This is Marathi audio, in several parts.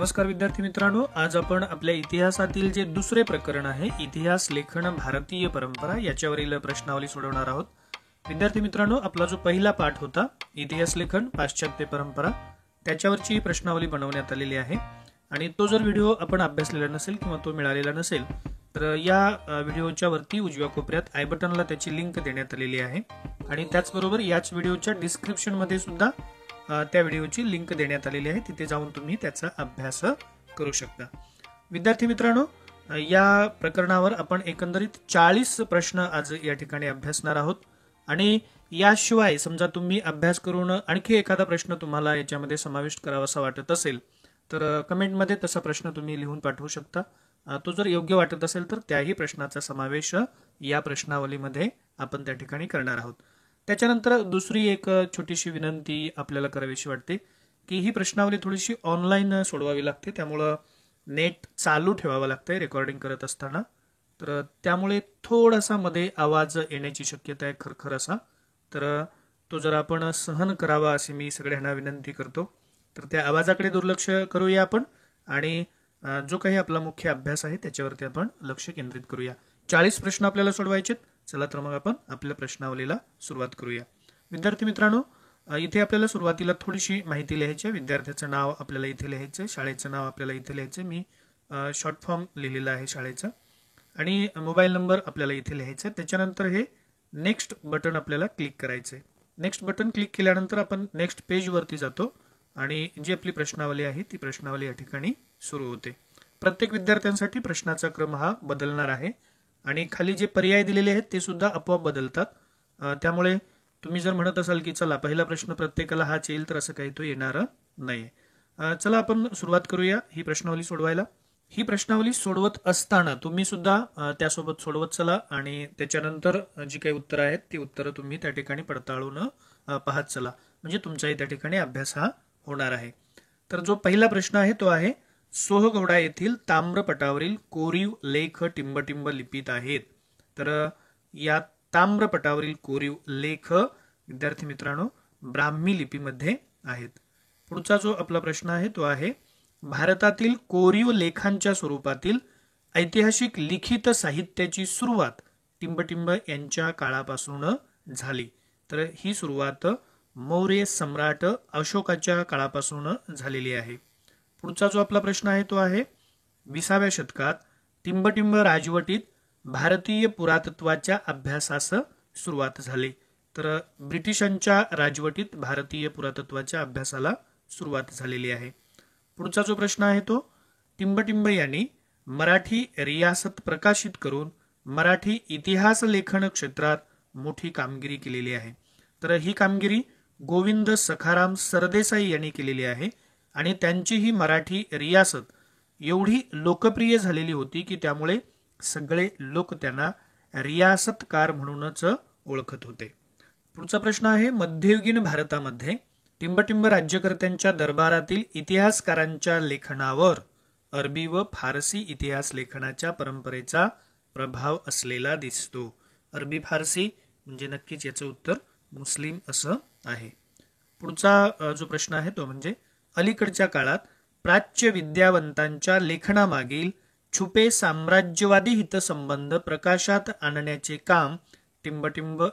नमस्कार विद्यार्थी मित्रांनो, आज आपण आपल्या इतिहासातील जे दुसरे प्रकरण आहे इतिहास लेखन भारतीय परंपरा याच्यावरील प्रश्नावली सोडवणार आहोत। विद्यार्थी मित्रांनो, आपला जो पहिला पाठ होता इतिहास लेखन पाश्चात्य परंपरा त्याच्यावरची प्रश्नावली बनवण्यात आलेली आहे आणि तो जर व्हिडिओ आपण अभ्यासलेला नसेल किंवा तो मिळालेला नसेल तर या व्हिडिओच्या वरती उजव्या कोपऱ्यात आय बटनला त्याची लिंक देण्यात आलेली आहे आणि त्याचबरोबर याच व्हिडिओच्या डिस्क्रिप्शन मध्ये सुद्धा त्या व्हिडिओची लिंक देण्यात आलेली आहे, तिथे जाऊन तुम्ही त्याचा अभ्यास करू शकता। विद्यार्थी मित्रांनो, या प्रकरणावर आपण एकंदरीत 40 प्रश्न आज या ठिकाणी अभ्यासणार आहोत आणि याशिवाय समजा तुम्ही अभ्यास करून आणखी एखादा प्रश्न तुम्हाला याच्यामध्ये समाविष्ट करावासा वाटत असेल तर कमेंट मध्ये तसा प्रश्न तुम्ही लिहून पाठवू शकता। तो जर योग्य वाटत असेल तर त्याही प्रश्नाचा समावेश या प्रश्नावलीमध्ये आपण त्या ठिकाणी करणार आहोत। त्याच्यानंतर दुसरी एक छोटीशी विनंती आपल्याला करावीशी वाटते की ही प्रश्नावली थोडीशी ऑनलाईन सोडवावी लागते, त्यामुळे नेट चालू ठेवावा लागतंय रेकॉर्डिंग करत असताना, तर त्यामुळे थोडासा मध्ये आवाज येण्याची शक्यता आहे खरखर असा, तर तो जर आपण सहन करावा अशी मी सगळ्यांना विनंती करतो। तर त्या आवाजाकडे दुर्लक्ष करूया आपण आणि जो काही आपला मुख्य अभ्यास आहे त्याच्यावरती आपण लक्ष केंद्रित करूया। 40 प्रश्न आपल्याला सोडवायचे। चला तर मग आपण आपल्या प्रश्नावलीला सुरुवात करूया। विद्यार्थी मित्रांनो, इथे आपल्याला सुरुवातीला थोडीशी माहिती लिहायची आहे। विद्यार्थ्याचं नाव आपल्याला इथे लिहायचं, शाळेचं नाव आपल्याला इथे लिहायचं, मी शॉर्ट फॉर्म लिहिलेला आहे शाळेचा, आणि मोबाईल नंबर आपल्याला इथे लिहायचा। त्याच्यानंतर हे नेक्स्ट बटन आपल्याला क्लिक करायचं आहे। नेक्स्ट बटन क्लिक केल्यानंतर आपण नेक्स्ट पेज वरती जातो आणि जी आपली प्रश्नावली आहे ती प्रश्नावली या ठिकाणी सुरू होते। प्रत्येक विद्यार्थ्यांसाठी प्रश्नाचा क्रम हा बदलणार आहे आणि खाली जे पर्याय दिलेले आहेत ते सुद्धा आपोआप बदलतात, त्यामुळे तुम्ही जर म्हणत असाल की चला पहिला प्रश्न प्रत्येकाला हाच येईल तर असं काही तो येणार नाही। चला आपण सुरुवात करूया ही प्रश्नावली सोडवायला। ही प्रश्नावली सोडवत असताना तुम्ही सुद्धा त्यासोबत सोडवत चला आणि त्याच्यानंतर जी काही उत्तरं आहेत ती उत्तरं तुम्ही त्या ठिकाणी पडताळून पाहत चला, म्हणजे तुमचाही त्या ठिकाणी अभ्यास हा होणार आहे। तर जो पहिला प्रश्न आहे तो आहे, सोहगौडा येथील ताम्रपटावरील कोरीव लेख टिंबटिंब लिपीत आहेत। तर या ताम्रपटावरील कोरीव लेख विद्यार्थी मित्रांनो ब्राह्मी लिपीमध्ये आहेत। पुढचा जो आपला प्रश्न आहे तो आहे, भारतातील कोरीव लेखांच्या स्वरूपातील ऐतिहासिक लिखित साहित्याची सुरुवात टिंबटिंब यांच्या काळापासून झाली। तर ही सुरुवात मौर्य सम्राट अशोकाच्या काळापासून झालेली आहे। पुढचा जो आपला प्रश्न आहे तो आहे, 20व्या शतकात टिंबटिंब राजवटीत भारतीय पुरातत्वाच्या अभ्यासास सुरुवात झाली। तर ब्रिटिशांच्या राजवटीत भारतीय पुरातत्वाच्या अभ्यासाला सुरुवात झालेली आहे। पुढचा जो प्रश्न आहे तो, टिंबटिंब यांनी मराठी रियासत प्रकाशित करून मराठी इतिहास लेखन क्षेत्रात मोठी कामगिरी केलेली आहे। तर ही कामगिरी गोविंद सखाराम सरदेसाई यांनी केलेली आहे आणि त्यांची ही मराठी रियासत एवढी लोकप्रिय झालेली होती की त्यामुळे सगळे लोक त्यांना रियासतकार म्हणूनच ओळखत होते। पुढचा प्रश्न आहे, मध्ययुगीन भारतामध्ये टिंबटिंब राज्यकर्त्यांच्या दरबारातील इतिहासकारांच्या लेखनावर अरबी व फारसी इतिहास लेखनाच्या परंपरेचा प्रभाव असलेला दिसतो। अरबी फारसी म्हणजे नक्कीच याचं उत्तर मुस्लिम असं आहे। पुढचा जो प्रश्न आहे तो म्हणजे, अलीकडच्या काळात प्राच्य विद्यावंतांच्या लेखनामागील छुपे साम्राज्यवादी हितसंबंध प्रकाशात आणण्याचे काम टिंबटिंब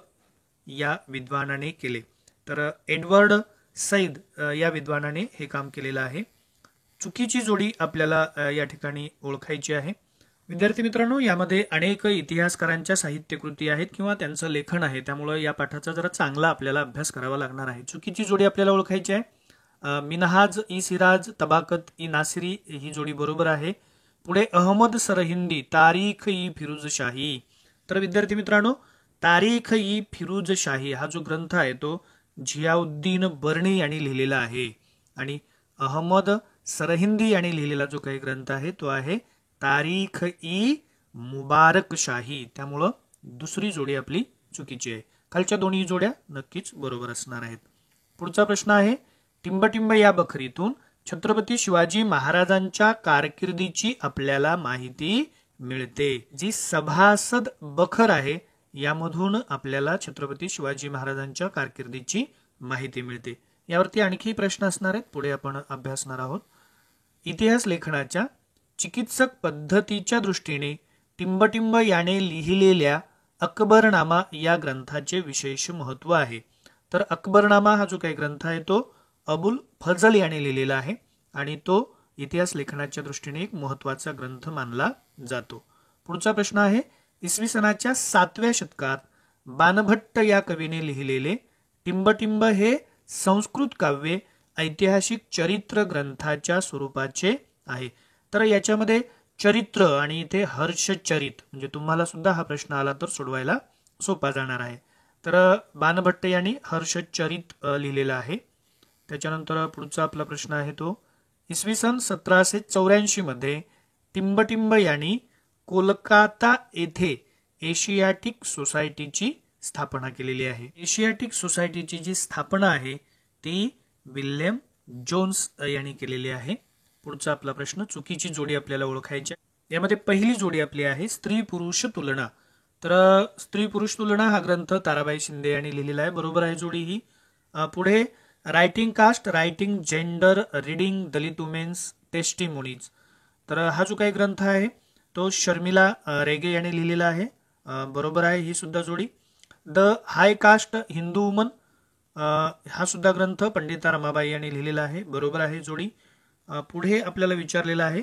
या विद्वानाने केले। तर एडवर्ड सईद या विद्वानाने हे काम केलेलं आहे। चुकीची जोडी आपल्याला या ठिकाणी ओळखायची आहे। विद्यार्थी मित्रांनो, यामध्ये अनेक इतिहासकारांच्या साहित्यकृती आहेत किंवा त्यांचं लेखन आहे, त्यामुळे या पाठाचा जरा चांगला आपल्याला अभ्यास करावा लागणार आहे। चुकीची जोडी आपल्याला ओळखायची आहे। मिनहाज ई सिराज तबाकत ई नासिरी ही जोडी बरोबर आहे। पुढे अहमद सरहिंदी तारीख ई फिरोजशाही। तर विद्यार्थी मित्रांनो, तारीख ई फिरोजशाही हा जो ग्रंथ आहे तो झियाउद्दीन बर्णी यांनी लिहिलेला आहे आणि अहमद सरहिंदी यांनी लिहिलेला जो काही ग्रंथ आहे तो आहे तारीख ई मुबारकशाही, त्यामुळं दुसरी जोडी आपली चुकीची आहे। खालच्या दोन्ही जोड्या नक्कीच बरोबर असणार आहेत। पुढचा प्रश्न आहे, टिंबटिंब या बखरीतून छत्रपती शिवाजी महाराजांच्या कारकिर्दीची आपल्याला माहिती मिळते। जी सभासद बखर आहे यामधून आपल्याला छत्रपती शिवाजी महाराजांच्या कारकिर्दीची माहिती मिळते। यावरती आणखी प्रश्न असणार आहेत, पुढे आपण अभ्यासणार आहोत। इतिहास लेखनाच्या चिकित्सक पद्धतीच्या दृष्टीने टिंबटिंब याने लिहिलेल्या अकबरनामा या ग्रंथाचे विशेष महत्व आहे. तर अकबरनामा हा जो काही ग्रंथ आहे तो अबुल फजल याने लिहिलेला आहे आणि तो इतिहास लेखनाच्या दृष्टीने एक महत्वाचा ग्रंथ मानला जातो. पुढचा प्रश्न आहे, इसवी सनाच्या 7व्या शतकात बाणभट्ट या कवीने लिहिलेले टिंबटिंब हे संस्कृत काव्य ऐतिहासिक चरित्र ग्रंथाच्या स्वरूपाचे आहे. तर याच्यामध्ये चरित्र आणि इथे हर्षचरित म्हणजे तुम्हाला सुद्धा हा प्रश्न आला तर सोडवायला सोपा जाणार आहे. तर बाणभट्ट यांनी हर्षचरित लिहिलेला आहे. त्याच्यानंतर पुढचा आपला प्रश्न आहे तो, इसवी सन 1784 मध्ये टिंबटिंब यांनी कोलकाता येथे एशियाटिक सोसायटीची स्थापना केलेली आहे. एशियाटिक सोसायटीची जी स्थापना आहे ती विल्यम जोन्स यांनी केलेली आहे. पुढचा आपला प्रश्न, चुकीची जोडी आपल्याला ओळखायची. यामध्ये पहिली जोडी आपली आहे स्त्री पुरुष तुलना. तर स्त्री पुरुष तुलना हा ग्रंथ ताराबाई शिंदे यांनी लिहिलेला आहे, बरोबर आहे जोडी ही. पुढे writing caste, writing gender, reading Dalit women's testimonies. तर हा जो काही ग्रंथ आहे तो शर्मिला रेगे यांनी लिहिलेला आहे, बरोबर आहे ही सुद्धा जोडी. The high caste Hindu woman हा सुद्धा ग्रंथ पंडिता रमाबाई यांनी लिहिलेला आहे, बरोबर आहे जोडी. पुढे आपल्याला विचारलेला आहे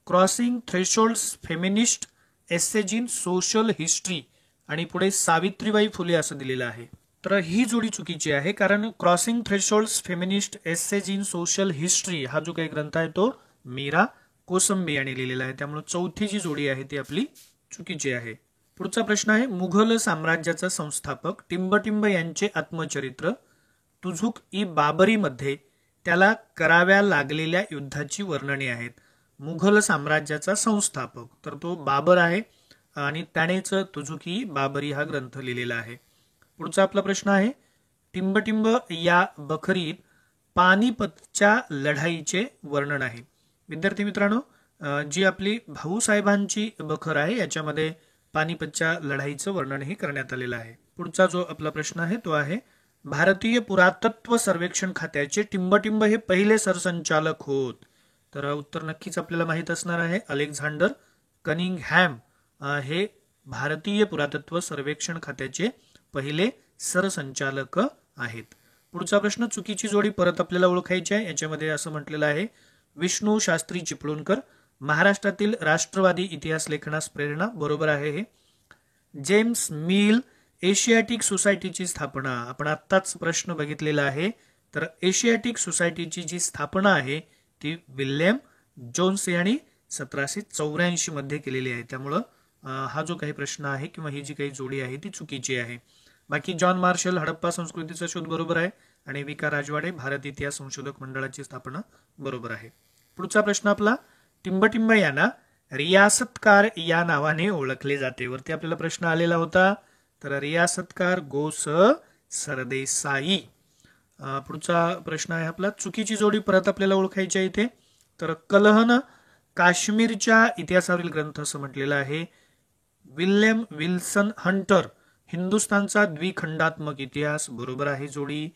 crossing thresholds feminist ages in social history आणि पुढे सावित्रीबाई फुले असं दिलेलं आहे. तर ही जोडी चुकीची आहे, कारण crossing thresholds feminist ages in social history हा जो काही ग्रंथ आहे तो मीरा कोसंबी यांनी लिहिलेला आहे, त्यामुळे चौथी जी जोडी आहे ती आपली चुकीची आहे. पुढचा प्रश्न आहे, मुघल साम्राज्याचा संस्थापक टिंबटिंब यांचे आत्मचरित्र तुझुक ई बाबरी मध्ये त्याला कराव्या लागलेल्या युद्धाची वर्णने आहेत. मुघल साम्राज्याचा संस्थापक तर तो बाबर आहे आणि त्यानेच तुझुक ई बाबरी हा ग्रंथ लिहिलेला आहे. पुढचा आपला प्रश्न आहे, टिंबटिंब या बखरीत पानिपतच्या लढाईचे वर्णन आहे. विद्यार्थी मित्रांनो, जी आपली भाऊसाहेबांची बखर आहे याच्यामध्ये पानिपतच्या लढाईचं वर्णन हे करण्यात आलेलं आहे. पुढचा जो आपला प्रश्न आहे तो आहे, भारतीय पुरातत्व सर्वेक्षण खात्याचे टिंबटिंब हे पहिले सरसंचालक होत. तर उत्तर नक्कीच आपल्याला माहित असणार आहे, अलेक्झांडर कनिंगहॅम हे भारतीय पुरातत्व सर्वेक्षण खात्याचे पहिले सरसंचालक आहेत. पुढचा प्रश्न, चुकीची जोडी परत आपल्याला ओळखायची आहे. याच्यामध्ये असं म्हटलेलं आहे, विष्णू शास्त्री चिपळूणकर महाराष्ट्रातील राष्ट्रवादी इतिहास लेखनास प्रेरणा, बरोबर आहे हे. जेम्स मिल एशियाटिक सोसायटीची स्थापना, आपण आत्ताच प्रश्न बघितलेला आहे. तर एशियाटिक सोसायटीची जी स्थापना आहे ती विल्यम जोन्स यांनी 1784 मध्ये केलेली आहे, त्यामुळं हा जो काही प्रश्न आहे किंवा ही जी काही जोडी आहे ती चुकीची आहे. बाकी जॉन मार्शल हडप्पा संस्कृतीचा शोध बरोबर आहे आणि विका राजवाडे भारत इतिहास संशोधक मंडळाची स्थापना बरोबर आहे. पुढचा प्रश्न आपला, टिंबटिंब यांना रियासतकार या नावाने ओळखले जाते. वरती आपल्याला प्रश्न आलेला होता, तर रियासतकार गोस सरदेसाई. पुढचा प्रश्न आहे आपला, चुकीची जोडी परत आपल्याला ओळखायची आहे इथे. तर कलहन काश्मीरच्या इतिहासावरील ग्रंथ असं म्हटलेलं आहे. विल्यम विल्सन हंटर हिंदुस्थानचा द्विखंडात्मक इतिहास, बरोबर आहे जोडी.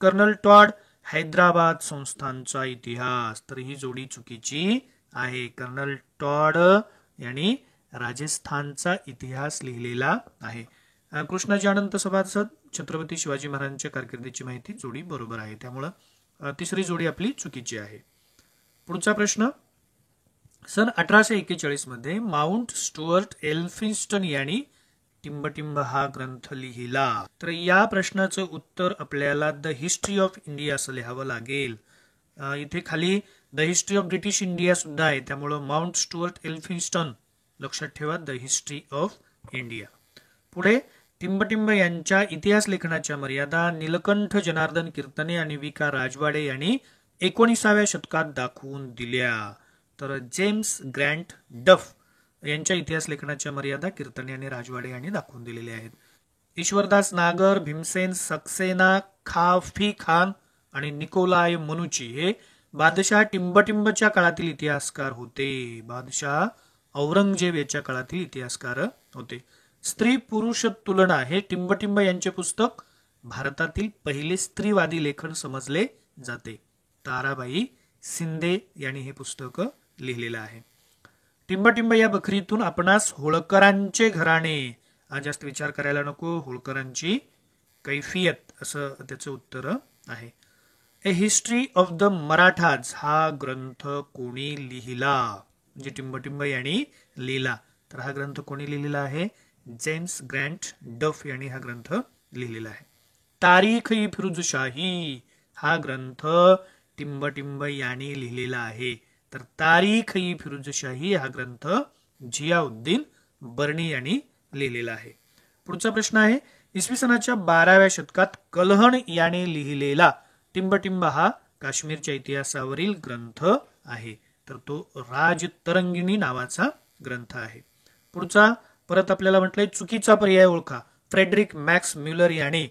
कर्नल टॉड हैदराबाद संस्थानचा इतिहास, तर ही जोडी चुकीची आहे. कर्नल टॉड यांनी राजस्थानचा इतिहास लिहिलेला आहे. कृष्णाजी अनंत सभासद छत्रपती शिवाजी महाराजांच्या कारकिर्दीची माहिती, जोडी बरोबर आहे, त्यामुळं तिसरी जोडी आपली चुकीची आहे. पुढचा प्रश्न, सन 1841 मध्ये माउंट स्टुअर्ट एल्फिन्स्टन यांनी टिंबटिंब हा ग्रंथ लिहिला. तर या प्रश्नाचं उत्तर आपल्याला द हिस्ट्री ऑफ इंडिया असं लिहावं लागेल. इथे खाली the history of British India सुद्धा आहे, त्यामुळं माउंट स्टुअर्ट एल्फिन्स्टन लक्षात ठेवा, द हिस्ट्री ऑफ इंडिया. पुढे, टिंबटिंब यांच्या इतिहास लेखनाच्या मर्यादा नीलकंठ जनार्दन कीर्तने आणि विका राजवाडे यांनी 19व्या शतकात दाखवून दिल्या. तर जेम्स ग्रँट डफ यांच्या इतिहास लेखनाच्या मर्यादा कीर्तने आणि राजवाडे यांनी दाखवून दिलेल्या आहेत. ईश्वरदास नागर, भीमसेन सक्सेना, खाफी खान आणि निकोलाय मनुची हे बादशाह टिंबटिंबच्या काळातील इतिहासकार होते. बादशाह औरंगजेब याच्या काळातील इतिहासकार होते. स्त्री पुरुष तुलना हे टिंबटिंब यांचे पुस्तक भारतातील पहिले स्त्रीवादी लेखन समजले जाते. ताराबाई शिंदे यांनी हे पुस्तक लिहिलेलं आहे. टिंबटिंब या बखरीतून आपणास होळकरांचे घराणे, जास्त विचार करायला नको, होळकरांची कैफियत असं त्याचं उत्तर आहे. ए हिस्ट्री ऑफ द मराठाज हा ग्रंथ कोणी लिहिला, म्हणजे टिंबटिंब यांनी लिहिला. तर हा ग्रंथ कोणी लिहिलेला आहे? जेम्स ग्रँट डफ यांनी हा ग्रंथ लिहिलेला आहे. तारीख ई फिरोजशाही हा ग्रंथ टिंबटिंब यांनी लिहिलेला आहे. तर तारीख ई फिरोजशाही हा ग्रंथ झियाउद्दीन बर्नी यांनी लिहिलेला आहे. पुढचा प्रश्न आहे, इसवी सनाच्या 12व्या शतकात कलहण याने लिहिलेला टिंबटिंब हा काश्मीरच्या इतिहासावरील ग्रंथ आहे. तर तो राजतरंगिणी नावाचा ग्रंथ आहे. पुढचा परत आपल्याला म्हटलंय चुकीचा पर्याय ओळखा. फ्रेडरिक मॅक्स म्युलर याने,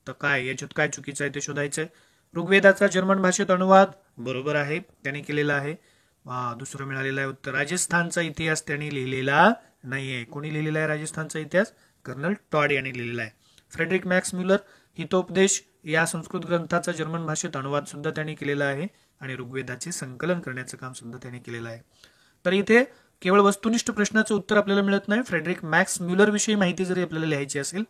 तर काय याच्यात काय चुकीचं आहे ते शोधायचंय. ऋग्वेदाचा जर्मन भाषेत अनुवाद बरोबर आहे, त्याने केलेला आहे. दुसरं मिळालेलं आहे उत्तर. राजस्थानचा इतिहास त्यांनी लिहिलेला नाहीये. कोणी लिहिलेला आहे राजस्थानचा इतिहास? कर्नल टॉड यांनी लिहिलेला आहे. फ्रेडरिक मॅक्स म्युलर हितोपदेश या संस्कृत ग्रंथाचा जर्मन भाषेत अनुवाद सुद्धा त्यांनी केलेला आहे आणि ऋग्वेदाचे संकलन करण्याचं काम सुद्धा त्यांनी केलेलं आहे. तर इथे केवळ वस्तुनिष्ठ प्रश्नाचं उत्तर आपल्याला मिळत नाही. फ्रेडरिक मॅक्स म्युलर विषयी माहिती जरी आपल्याला लिहायची असेल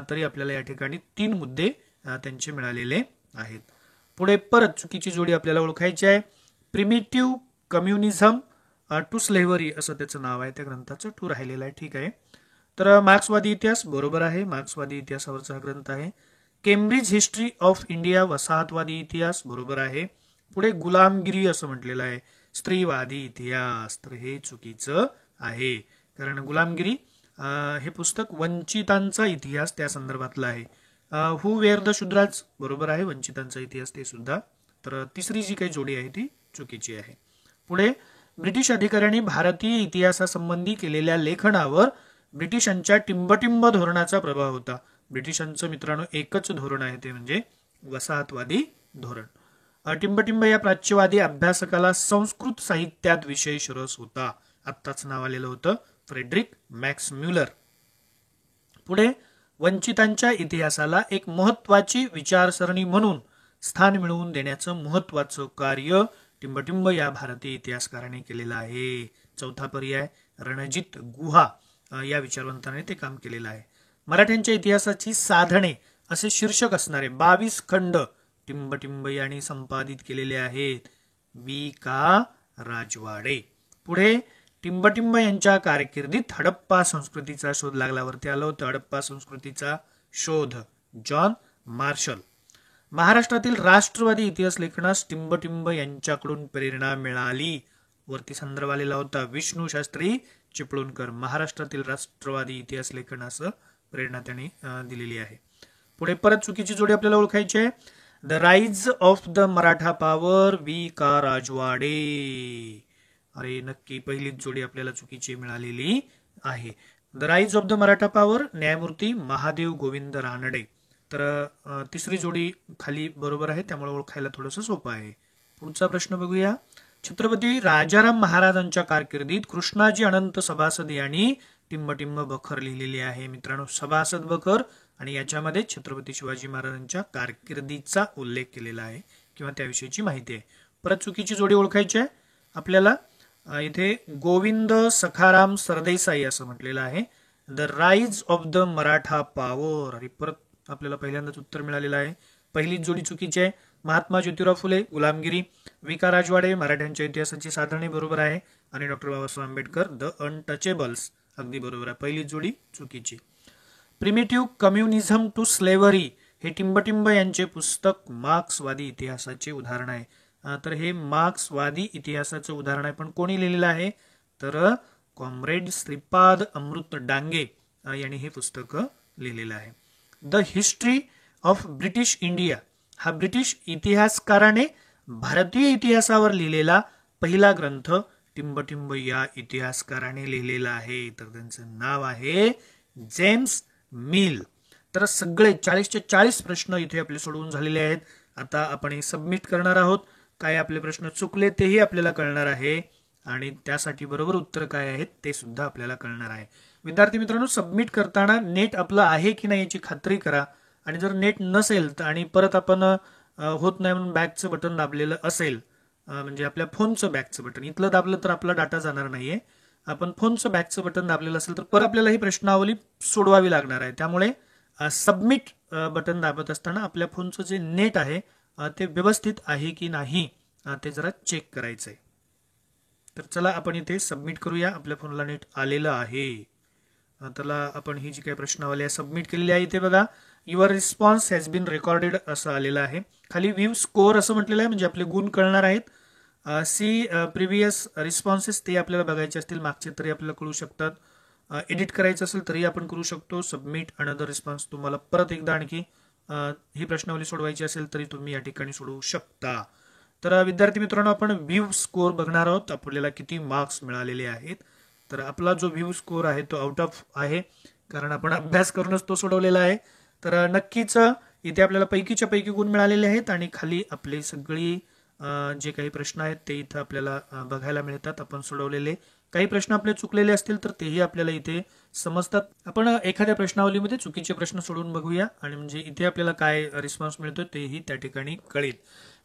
तरी आपल्याला या ठिकाणी 3 मुद्दे त्यांचे मिळालेले आहेत. पुढे परत चुकीची जोडी आपल्याला ओळखायची आहे. प्रिमिटिव्ह कम्युनिझम टू स्लेव्हरी असं त्याचं नाव आहे त्या ग्रंथाचं. टू राहिलेलं आहे, ठीक आहे. तर मार्क्सवादी इतिहास बरोबर आहे, मार्क्सवादी इतिहासावरचा हा ग्रंथ आहे. केम्ब्रिज हिस्ट्री ऑफ इंडिया वसाहतवादी इतिहास बरोबर आहे. पुढे गुलामगिरी असं म्हटलेलं आहे स्त्रीवादी इतिहास, तर हे चुकीचं आहे. कारण गुलामगिरी हे पुस्तक वंचितांचा इतिहास त्या संदर्भातलं आहे. हु वेअर द शूद्राज बरोबर आहे, वंचितांचा इतिहास ते सुद्धा. तर तिसरी जी काही जोडी आहे ती चुकीची आहे. पुढे ब्रिटिश अधिकाऱ्यांनी भारतीय इतिहासासंबंधी केलेल्या लेखनावर ब्रिटिशांच्या टिंबटिंब धोरणाचा प्रभाव होता. ब्रिटिशांचं मित्रांनो एकच धोरण आहे, ते म्हणजे वसाहतवादी धोरण. टिंबटिंब या प्राच्यवादी अभ्यासकाला संस्कृत साहित्यात विशेष रस होता. आत्ताच नाव आलेलं होतं फ्रेडरिक मॅक्स म्युलर. पुढे वंचितांच्या इतिहासाला एक महत्वाची विचारसरणी म्हणून स्थान मिळवून देण्याचं महत्वाचं कार्य टिंबटिंब या भारतीय इतिहासकाराने केलेलं आहे. चौथा पर्याय रणजित गुहा या विचारवंताने ते काम केलेलं आहे. मराठ्यांच्या इतिहासाची साधने असे शीर्षक असणारे 22 खंड टिंबटिंब यांनी संपादित केलेले आहेत. बी का राजवाडे. पुढे टिंबटिंब यांच्या कारकिर्दीत हडप्पा संस्कृतीचा शोध लागल्यावरती आलं होतं. हडप्पा संस्कृतीचा शोध जॉन मार्शल. महाराष्ट्रातील राष्ट्रवादी इतिहास लेखनास टिंबटिंब यांच्याकडून प्रेरणा मिळाली वरती संदर्भ आलेला होता. विष्णू शास्त्री चिपळूणकर महाराष्ट्रातील राष्ट्रवादी इतिहास लेखनास प्रेरणा त्यांनी दिलेली आहे. पुढे परत चुकीची जोडी आपल्याला ओळखायची आहे. The rise of the Maratha power V K Rajwade. अरे नक्की पहिलीच जोडी आपल्याला चुकीची मिळालेली आहे. The rise of the Maratha power न्यायमूर्ती महादेव गोविंद रानडे. तर तिसरी जोडी खाली बरोबर आहे, त्यामुळे ओळखायला थोडंसं सोपं आहे. पुढचा प्रश्न बघूया. छत्रपती राजाराम महाराजांच्या कारकिर्दीत कृष्णाजी अनंत सभासद यांनी टिंबटिंब बखर लिहिलेली आहे. मित्रांनो सभासद बखर आणि याच्यामध्ये छत्रपती शिवाजी महाराजांच्या कारकिर्दीचा उल्लेख केलेला आहे किंवा त्याविषयीची माहिती आहे. परत चुकीची जोडी ओळखायची आहे आपल्याला. इथे गोविंद सखाराम सरदेसाई असं म्हटलेलं आहे. The rise of the Maratha power. आणि परत आपल्याला पहिल्यांदाच उत्तर मिळालेलं आहे. पहिलीच जोडी चुकीची आहे. महात्मा ज्योतिराव फुले गुलामगिरी. विका राजवाडे मराठ्यांच्या इतिहासाची साधने बरोबर आहे. आणि doctor Babasaheb Ambedkar the untouchables अगदी बरोबर आहे. पहिली जोडी चुकीची. प्रिमिटिव्ह कम्युनिझम टू स्लेव्हरी हे टिंबटिंब यांचे पुस्तक मार्क्सवादी इतिहासाचे उदाहरण आहे. तर हे मार्क्सवादी इतिहासाचं उदाहरण आहे, पण कोणी लिहिलेलं आहे तर कॉम्रेड श्रीपाद अमृत डांगे यांनी हे पुस्तक लिहिलेलं आहे. The history of British India हा ब्रिटिश इतिहासकाराने भारतीय इतिहासावर लिहिलेला पहिला ग्रंथ टिंबटिंब या इतिहासकाराने लिहिलेला आहे. तर त्यांचं नाव आहे जेम्स मिल. तर सगळे 40चे 40 प्रश्न इथे आपले सोडवून झालेले आहेत. आता आपण हे सबमिट करणार आहोत. काय आपले प्रश्न चुकले तेही आपल्याला कळणार आहे आणि त्यासाठी बरोबर उत्तर काय आहेत ते सुद्धा आपल्याला कळणार आहे. विद्यार्थी मित्रांनो सबमिट करताना नेट आपलं आहे की नाही याची खात्री करा. आणि जर नेट नसेल तर आणि परत आपण होत नाही म्हणून बॅकचं बटन दाबलेलं असेल म्हणजे आपल्या फोनचं बॅकचं बटन इथलं दाबलं तर आपला डाटा जाणार नाहीये. आपण फोनचं बॅकचं बटन दाबलेलं असेल तर परत आपल्याला ही प्रश्नावली सोडवावी लागणार आहे. त्यामुळे सबमिट बटन दाबत असताना आपल्या फोनचं जे नेट आहे ते व्यवस्थित आहे की नाही ते जरा चेक करायचंय. तर चला आपण इथे सबमिट करूया. आपल्या फोनला नेट आलेलं आहे. त्याला आपण ही जी काही प्रश्नावली आहे सबमिट केलेली आहे. इथे बघा your response has been recorded असं आलेलं आहे. खाली व्ह्यू स्कोअर असं म्हटलेलं आहे म्हणजे आपले गुण कळणार आहेत. सी प्रिव्हियस रिस्पॉन्सेस ते आपल्याला बघायचे असतील मागचे तरी आपल्याला कळू शकतात. एडिट करायचं असेल तरी आपण करू शकतो. सबमिट अनदर रिस्पॉन्स तुम्हाला परत एकदा आणखी ही प्रश्नावली सोडवायची असेल तरी तुम्ही या ठिकाणी सोडवू शकता. तर विद्यार्थी मित्रांनो आपण व्ह्यू स्कोअर बघणार आहोत. आपल्याला किती मार्क्स मिळालेले आहेत. तर आपला जो व्ह्यू स्कोअर आहे तो आउट ऑफ आहे कारण आपण अभ्यास करूनच तो सोडवलेला आहे. तर नक्कीच इथे आपल्याला पैकीच्या पैकी गुण मिळालेले आहेत आणि खाली आपले सगळी जे काही प्रश्न आहेत ते इथं आपल्याला बघायला मिळतात. आपण सोडवलेले काही प्रश्न आपले चुकलेले असतील तर तेही आपल्याला इथे समजतात. आपण एखाद्या प्रश्नावलीमध्ये चुकीचे प्रश्न सोडवून बघूया आणि म्हणजे इथे आपल्याला काय रिस्पॉन्स मिळतो तेही त्या ठिकाणी कळेल.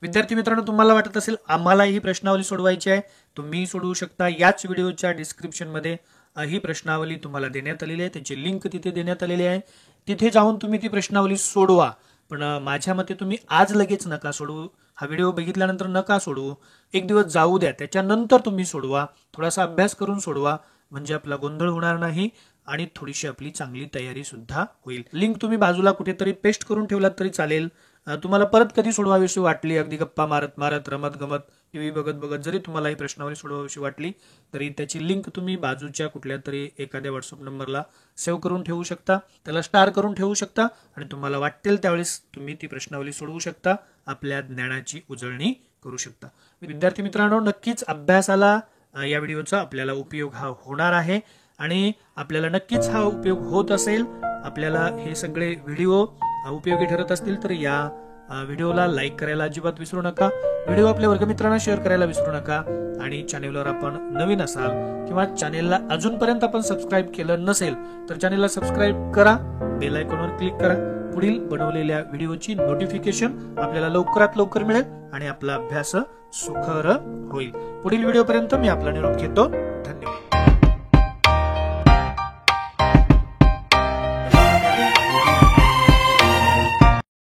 विद्यार्थी मित्रांनो तुम्हाला वाटत असेल आम्हाला ही प्रश्नावली सोडवायची आहे तुम्ही सोडवू शकता. याच व्हिडिओच्या डिस्क्रिप्शनमध्ये ही प्रश्नावली तुम्हाला देण्यात आलेली आहे. त्याची लिंक तिथे देण्यात आलेली आहे. तिथे जाऊन तुम्ही ती प्रश्नावली सोडवा. पण माझ्या मते तुम्ही आज लगेच नका सोडवू. हा व्हिडिओ बघितल्यानंतर नका सोडवू. एक दिवस जाऊ द्या त्याच्यानंतर तुम्ही सोडवा. थोडासा अभ्यास करून सोडवा म्हणजे आपला गोंधळ होणार नाही आणि थोडीशी आपली चांगली तयारी सुद्धा होईल. लिंक तुम्ही बाजूला कुठेतरी पेस्ट करून ठेवलात तरी चालेल. तुम्हाला परत कधी सोडवावीशी वाटली अगदी गप्पा मारत मारत रमत गमत टीव्ही बघत बघत जरी तुम्हाला ही प्रश्नावली सोडवावीशी वाटली तरी त्याची लिंक तुम्ही बाजूच्या कुठल्या तरी एखाद्या व्हॉट्सअप नंबरला सेव्ह करून ठेवू शकता. त्याला स्टार करून ठेवू शकता आणि तुम्हाला वाटेल त्यावेळेस तुम्ही ती प्रश्नावली सोडवू शकता. आपल्या ज्ञानाची उजळणी करू शकता. विद्यार्थी मित्रांनो नक्कीच अभ्यासाला या व्हिडिओचा आपल्याला उपयोग हा होणार आहे आणि आपल्याला नक्कीच हा उपयोग होत असेल. आपल्याला हे सगळे व्हिडिओ उपयोगी ठरत असतील तर या व्हिडिओला लाईक करायला अजिबात विसरू नका. व्हिडिओ आपल्या वर्गमित्रांना शेअर करायला विसरू नका आणि चॅनेलवर आपण नवीन असाल किंवा चॅनेलला अजूनपर्यंत आपण सबस्क्राईब केलं नसेल तर चॅनेलला सबस्क्राईब करा. बेल आयकॉनवर क्लिक करा. पुढील बनवलेल्या व्हिडिओची नोटिफिकेशन आपल्याला लवकरात लवकर मिळेल आणि आपला अभ्यास सुखर होईल. पुढील व्हिडिओपर्यंत मी आपला निरोप घेतो. धन्यवाद.